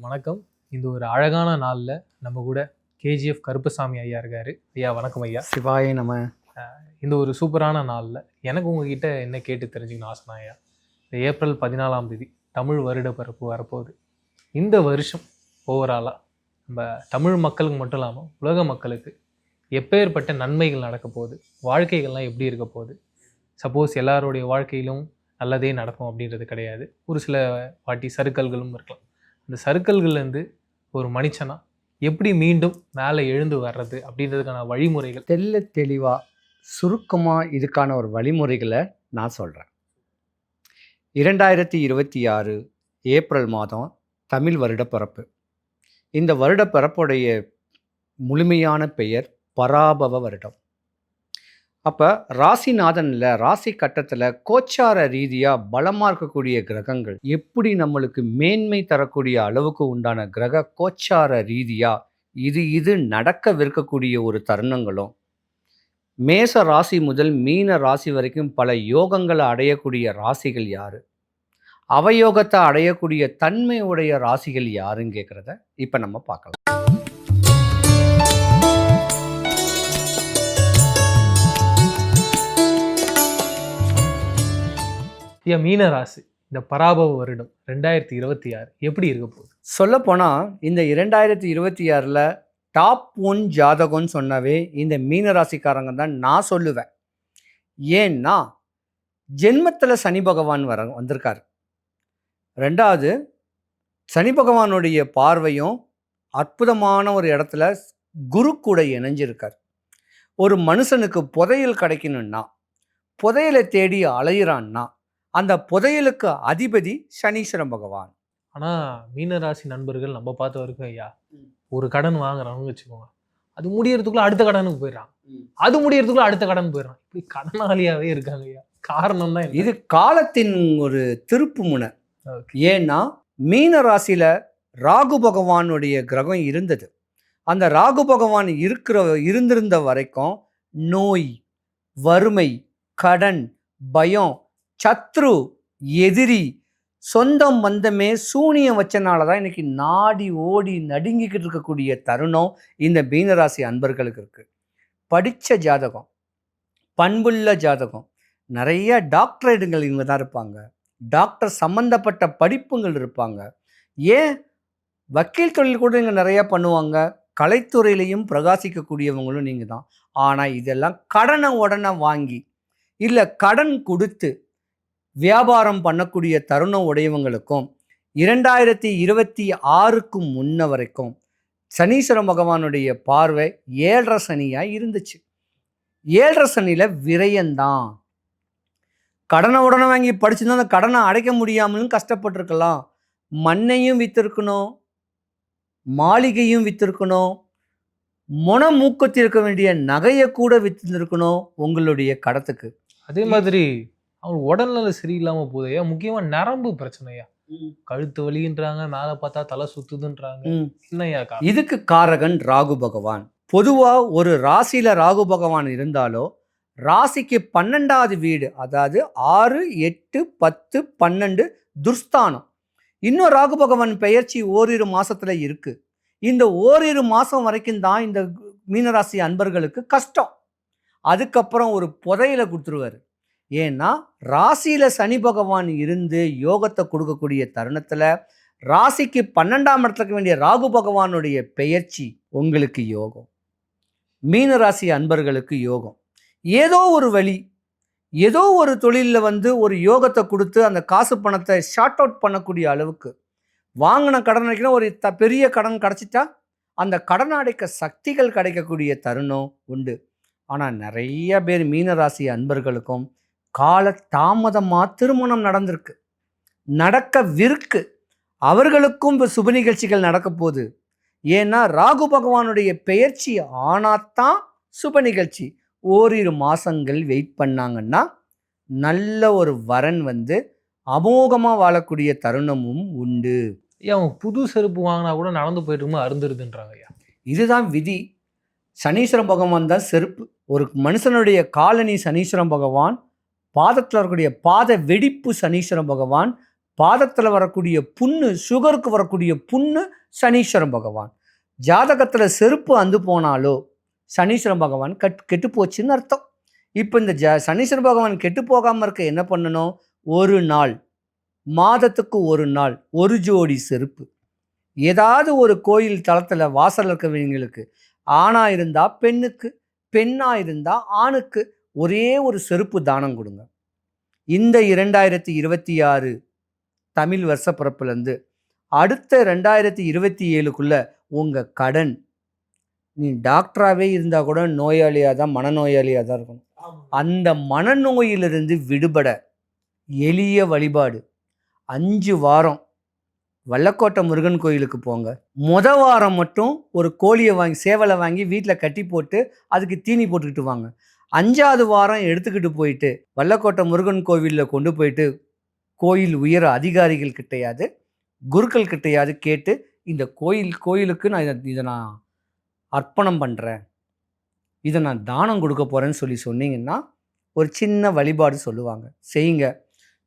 வணக்கம். இந்த ஒரு அழகான நாளில் நம்ம கூட கேஜிஎஃப் கருப்பசாமி ஐயா இருக்காரு. ஐயா வணக்கம் ஐயா. சிவாய நம்ம. இந்த ஒரு சூப்பரான நாளில் எனக்கு உங்ககிட்ட என்ன கேட்டு தெரிஞ்சுக்கணும் ஆசைனா ஐயா, இந்த ஏப்ரல் 14ஆம் தேதி தமிழ் வருட பிறப்பு வரப்போகுது. இந்த வருஷம் ஓவராலாக நம்ம தமிழ் மக்களுக்கு மட்டும் இல்லாமல் உலக மக்களுக்கு எப்பேற்பட்ட நன்மைகள் நடக்க போகுது, வாழ்க்கைகள்லாம் எப்படி இருக்க போகுது? சப்போஸ் எல்லாருடைய வாழ்க்கையிலும் நல்லதே நடக்கும் அப்படின்றது கிடையாது. ஒரு சில வாட்டி சறுக்கல்களும் இருக்கலாம். இந்த சறுக்கல்கள்லேருந்து ஒரு மனுஷனா எப்படி மீண்டும் மேலே எழுந்து வர்றது அப்படின்றதுக்கான வழிமுறைகள் தெளிவாக சுருக்கமாக இதுக்கான ஒரு வழிமுறைகளை நான் சொல்கிறேன். 2026 ஏப்ரல் மாதம் தமிழ் வருட பிறப்பு. இந்த வருட பிறப்புடைய முழுமையான பெயர் பராபவ வருடம். அப்போ ராசிநாதனில் ராசி கட்டத்தில் கோச்சார ரீதியாக பலமாக இருக்கக்கூடிய கிரகங்கள் எப்படி நம்மளுக்கு மேன்மை தரக்கூடிய அளவுக்கு உண்டான கிரக கோச்சார ரீதியாக இது நடக்கவிருக்கக்கூடிய ஒரு தருணங்களும், மேச ராசி முதல் மீன ராசி வரைக்கும் பல யோகங்களை அடையக்கூடிய ராசிகள் யாரு, அவயோகத்தை அடையக்கூடிய தன்மையுடைய ராசிகள் யாருன்னு கேட்குறத இப்போ நம்ம பார்க்கலாம். மீன ராசி இந்த பராபவ வருடம் 2026 எப்படி இருக்க போகுது? சொல்லப்போனால் இந்த 2026 டாப் 1 ஜாதகம்னு சொன்னாவே இந்த மீன ராசிக்காரங்க தான் நான் சொல்லுவேன். ஏன்னா ஜென்மத்தில் சனி பகவான் வந்திருக்காரு. ரெண்டாவது, சனி பகவானுடைய பார்வையும் அற்புதமான ஒரு இடத்துல குரு கூட இணைஞ்சிருக்கார். ஒரு மனுஷனுக்கு புதையல் கிடைக்கணும்னா, புதையலை தேடி அலையிறான்னா அந்த புதையலுக்கு அதிபதி சனீஸ்வரன் பகவான். ஆனால் மீனராசி நண்பர்கள் நம்ம பார்த்த வரைக்கும் ஐயா, ஒரு கடன் வாங்குறாங்கன்னு வச்சுக்கோங்க, அது முடியறதுக்குள்ள அடுத்த கடனுக்கு போயிடறான், அது முடியறதுக்குள்ள அடுத்த கடன் போயிடறான். இப்படி கடனாளியாவே இருக்காங்க ஐயா. காரணம் தான் இது காலத்தின் ஒரு திருப்பு முனை. ஏன்னா மீன ராசியில ராகு பகவானுடைய கிரகம் இருந்தது. அந்த ராகு பகவான் இருந்திருந்த வரைக்கும் நோய், வறுமை, கடன், பயம், சத்ரு, எதிரி, சொந்தம் வந்தமே சூனியம் வச்சனால தான் இன்னைக்கு நாடி ஓடி நடுங்கிக்கிட்டு இருக்கக்கூடிய தருணம் இந்த மீனராசி அன்பர்களுக்கு இருக்கு. படித்த ஜாதகம், பண்புள்ள ஜாதகம், நிறைய டாக்டரேட்டுகள் இவங்க தான் இருப்பாங்க. டாக்டர் சம்பந்தப்பட்ட படிப்புகள் இருப்பாங்க. ஏன் வக்கீல் தொழில் கூட இங்கே நிறையா பண்ணுவாங்க. கலைத்துறையிலையும் பிரகாசிக்கக்கூடியவங்களும் நீங்கள் தான். ஆனால் இதெல்லாம் கடனை உடனே வாங்கி இல்லை கடன் கொடுத்து வியாபாரம் பண்ணக்கூடிய தருணம் உடையவங்களுக்கும் 2026க்கு முன்ன வரைக்கும் சனீஸ்வர பகவானுடைய பார்வை 7.5 சனியாக இருந்துச்சு. 7.5 சனியில் விரயந்தான். கடனை உடனே வாங்கி படிச்சுருந்தா அந்த கடனை அடைக்க முடியாமலும் கஷ்டப்பட்டுருக்கலாம். மண்ணையும் விற்றுருக்கணும், மாளிகையும் விற்றுருக்கணும், மூக்கத்தில் இருக்க வேண்டிய நகையை கூட விற்றுருக்கணும் உங்களுடைய கடத்துக்கு. அதே மாதிரி அவங்க உடல்நல சரியில்லாமல் போதையா, முக்கியமாக நரம்பு பிரச்சனையா, கழுத்து வலின்றாங்க, மேலே பார்த்தா தலை சுத்துதுன்றாங்க. என்னையா இதுக்கு காரகன் ராகு பகவான். பொதுவாக ஒரு ராசியில் ராகு பகவான் இருந்தாலோ ராசிக்கு 12வது வீடு, அதாவது 6, 8, 10, 12 துர்ஸ்தானம். இன்னும் ராகு பகவான் பெயர்ச்சி ஓரிரு மாசத்துல இருக்கு. இந்த ஓரிரு மாசம் வரைக்கும் தான் இந்த மீனராசி அன்பர்களுக்கு கஷ்டம். அதுக்கப்புறம் ஒரு புதையலை கொடுத்துருவாரு. ஏன்னா ராசியில சனி பகவான் இருந்து யோகத்தை கொடுக்கக்கூடிய தருணத்துல ராசிக்கு 12ஆம் இடத்துக்கு வேண்டிய ராகு பகவானுடைய பெயர்ச்சி உங்களுக்கு யோகம். மீனராசி அன்பர்களுக்கு யோகம். ஏதோ ஒரு வழி, ஏதோ ஒரு தொழிலில் ஒரு யோகத்தை கொடுத்து அந்த காசு பணத்தை ஷார்ட் அவுட் பண்ணக்கூடிய அளவுக்கு வாங்கின கடன் அடைக்கணும். ஒரு பெரிய கடன் கிடச்சிட்டா அந்த கடன் அடைக்க சக்திகள் கிடைக்கக்கூடிய தருணம் உண்டு. ஆனால் நிறைய பேர் மீனராசி அன்பர்களுக்கும் கால தாமதமாக திருமணம் நடந்திருக்கு, நடக்கவிருக்கு. அவர்களுக்கும் இப்போ சுப நிகழ்ச்சிகள் நடக்க போகுது. ஏன்னா ராகு பகவானுடைய பெயர்ச்சி ஆனாத்தான் சுப நிகழ்ச்சி. ஓரிரு மாதங்கள் வெயிட் பண்ணாங்கன்னா நல்ல ஒரு வரன் அமோகமாக வாழக்கூடிய தருணமும் உண்டு. அவங்க புது செருப்பு வாங்கினா கூட நடந்து போயிட்டு அருந்துருதுன்றாங்க ஐயா. இதுதான் விதி. சனீஸ்வரன் பகவான் தான் செருப்பு. ஒரு மனுஷனுடைய காலனி சனீஸ்வரன் பகவான், பாதத்தில் இருக்கக்கூடிய பாத வெடிப்பு சனீஸ்வரன் பகவான், பாதத்தில் வரக்கூடிய புண்ணு, சுகருக்கு வரக்கூடிய புண்ணு சனீஸ்வரன் பகவான். ஜாதகத்தில் செருப்பு அந்து போனாலோ சனீஸ்வரன் பகவான் கெட்டு போச்சுன்னு அர்த்தம். இப்போ இந்த சனீஸ்வரன் பகவான் கெட்டு போகாமல் இருக்க என்ன பண்ணணும்? ஒரு நாள், மாதத்துக்கு ஒரு நாள், ஒரு ஜோடி செருப்பு ஏதாவது ஒரு கோயில் தளத்தில் வாசல் இருக்கிறவங்களுக்கு, ஆணாக இருந்தால் பெண்ணுக்கு, பெண்ணாக இருந்தால் ஆணுக்கு ஒரே ஒரு செருப்பு தானம் கொடுங்க. இந்த 2026 தமிழ் வருஷப்பிறப்புலேருந்து அடுத்த 2027க்குள்ள உங்கள் கடன், நீ டாக்டராகவே இருந்தால் கூட நோயாளியாக தான், மனநோயாளியாக தான் இருக்கணும். அந்த மனநோயிலிருந்து விடுபட எளிய வழிபாடு. 5 வாரம் வல்லக்கோட்டை முருகன் கோயிலுக்கு போங்க. வாரம் மட்டும் ஒரு கோழியை வாங்கி, சேவலை வாங்கி வீட்டில் கட்டி போட்டு அதுக்கு தீனி போட்டுக்கிட்டு வாங்க. 5வது வாரம் எடுத்துக்கிட்டு போயிட்டு வல்லக்கோட்டை முருகன் கோவிலில் கொண்டு போயிட்டு கோயில் உயர அதிகாரிகள் கிட்டையாது, குருக்கள் கிட்டையாது கேட்டு, இந்த கோயிலுக்கு நான் இதை நான் அர்ப்பணம் பண்ணுறேன், இதை நான் தானம் கொடுக்க போகிறேன்னு சொன்னீங்கன்னா ஒரு சின்ன வழிபாடு சொல்லுவாங்க, செய்யுங்க.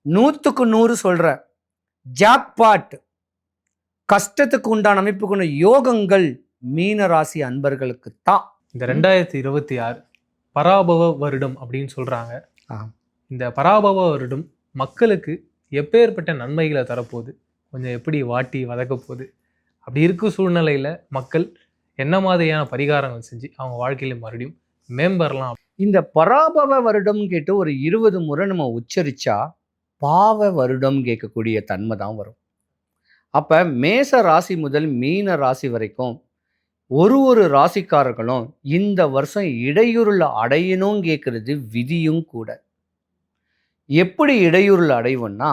100க்கு 100 சொல்கிற ஜாக்பாட். கஷ்டத்துக்கு உண்டான அமைப்புக்குள்ள யோகங்கள் மீன ராசி அன்பர்களுக்கு தான். இந்த 2026 பராபவ வருடம் அப்படின்னு சொல்றாங்க. இந்த பராபவ வருடம் மக்களுக்கு எப்பேற்பட்ட நன்மைகளை தரப்போகுது, கொஞ்சம் எப்படி வாட்டி வதக்க போகுது, அப்படி இருக்க சூழ்நிலையில மக்கள் என்ன மாதிரியான பரிகாரங்கள் செஞ்சு அவங்க வாழ்க்கையில மறுபடியும் மேம்பெறலாம்? இந்த பராபவ வருடம் கேட்டு ஒரு 20 முறை நம்ம உச்சரிச்சா பாவ வருடம் கேட்கக்கூடிய தன்மை தான் வரும். அப்போ மேச ராசி முதல் மீன ராசி வரைக்கும் ஒரு ராசிக்காரர்களும் இந்த வருஷம் இடையூறுல அடையணும் கேட்கறது விதியும் கூட. எப்படி இடையூறுல அடைவோம்னா,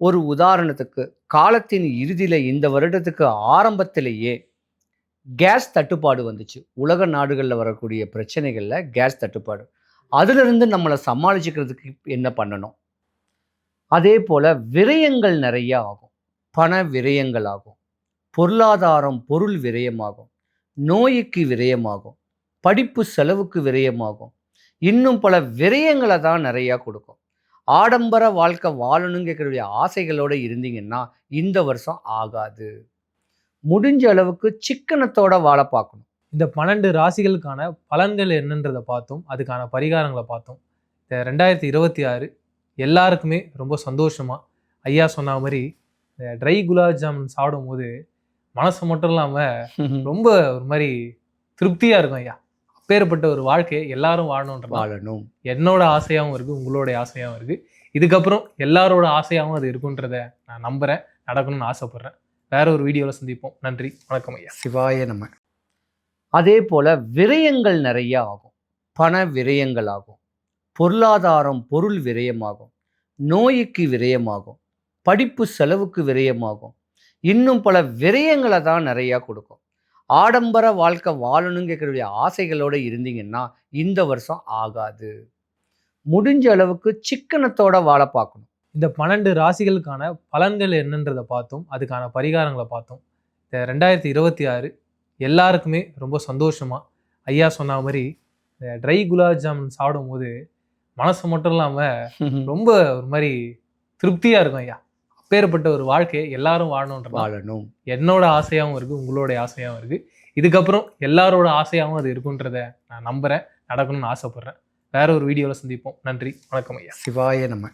ஒரு உதாரணத்துக்கு காலத்தின் இறுதியில் இந்த வருடத்துக்கு ஆரம்பத்திலேயே கேஸ் தட்டுப்பாடு வந்துச்சு. உலக நாடுகளில் வரக்கூடிய பிரச்சனைகளில் கேஸ் தட்டுப்பாடு. அதிலிருந்து நம்மளை சமாளிச்சுக்கிறதுக்கு என்ன பண்ணணும்? அதே போல் விரயங்கள் நிறைய ஆகும். பண விரயங்கள் ஆகும், பொருளாதாரம் பொருள் விரயமாகும், நோய்க்கு விரயமாகும், படிப்பு செலவுக்கு விரயமாகும், இன்னும் பல விரயங்களை தான் நிறையா கொடுக்கும். ஆடம்பர வாழ்க்கை வாழணுங்கிற ஆசைகளோடு இருந்தீங்கன்னா இந்த வருஷம் ஆகாது. முடிஞ்ச அளவுக்கு சிக்கனத்தோட வாழ பார்க்கணும். இந்த 12 ராசிகளுக்கான பலன்கள் என்னன்றதை பார்த்தோம், அதுக்கான பரிகாரங்களை பார்த்தோம். இந்த 2026 எல்லாருக்குமே ரொம்ப சந்தோஷமா, ஐயா சொன்ன மாதிரி இந்த ட்ரை குலாப் ஜாமுன் சாப்பிடும் போது மனசு மட்டும் இல்லாமல் ரொம்ப ஒரு மாதிரி திருப்தியாக இருக்கும். ஐயா, அப்பேற்பட்ட ஒரு வாழ்க்கையை எல்லாரும் வாழணும் என்னோட ஆசையாகவும் இருக்குது, உங்களோட ஆசையாகவும் இருக்குது. இதுக்கப்புறம் எல்லாரோட ஆசையாகவும் அது இருக்குன்றதை நான் நம்புகிறேன், நடக்கணும்னு ஆசைப்பட்றேன். வேற ஒரு வீடியோவில் சந்திப்போம். நன்றி, வணக்கம் ஐயா. சிவாய நம. அதே போல் விரயங்கள் நிறைய ஆகும். பண விரயங்கள் ஆகும், பொருளாதாரம் பொருள் விரயமாகும், நோய்க்கு விரயமாகும், படிப்பு செலவுக்கு விரயமாகும், இன்னும் பல விரயங்களை தான் நிறையா கொடுக்கும். ஆடம்பர வாழ்க்கை வாழணுங்கிற ஆசைகளோடு இருந்தீங்கன்னா இந்த வருஷம் ஆகாது. முடிஞ்ச அளவுக்கு சிக்கனத்தோட வாழ பார்க்கணும். இந்த 12 ராசிகளுக்கான பலன்கள் என்னன்றதை பார்த்தோம், அதுக்கான பரிகாரங்களை பார்த்தோம். இந்த 2026 எல்லாருக்குமே ரொம்ப சந்தோஷமா, ஐயா சொன்ன மாதிரி இந்த ட்ரை குலாப் ஜாமுன் சாப்பிடும் போது மனசு மட்டும் இல்லாமல் ரொம்ப ஒரு மாதிரி திருப்தியாக இருக்கும். ஐயா, அப்பேற்பட்ட ஒரு வாழ்க்கையை எல்லாரும் வாழணும் என்னோட ஆசையாகவும் இருக்குது, உங்களோட ஆசையாகவும் இருக்குது. இதுக்கப்புறம் எல்லாரோட ஆசையாகவும் அது இருக்குன்றதை நான் நம்புகிறேன், நடக்கணும்னு ஆசைப்பட்றேன். வேற ஒரு வீடியோவில் சந்திப்போம். நன்றி, வணக்கம் ஐயா. சிவாய நம.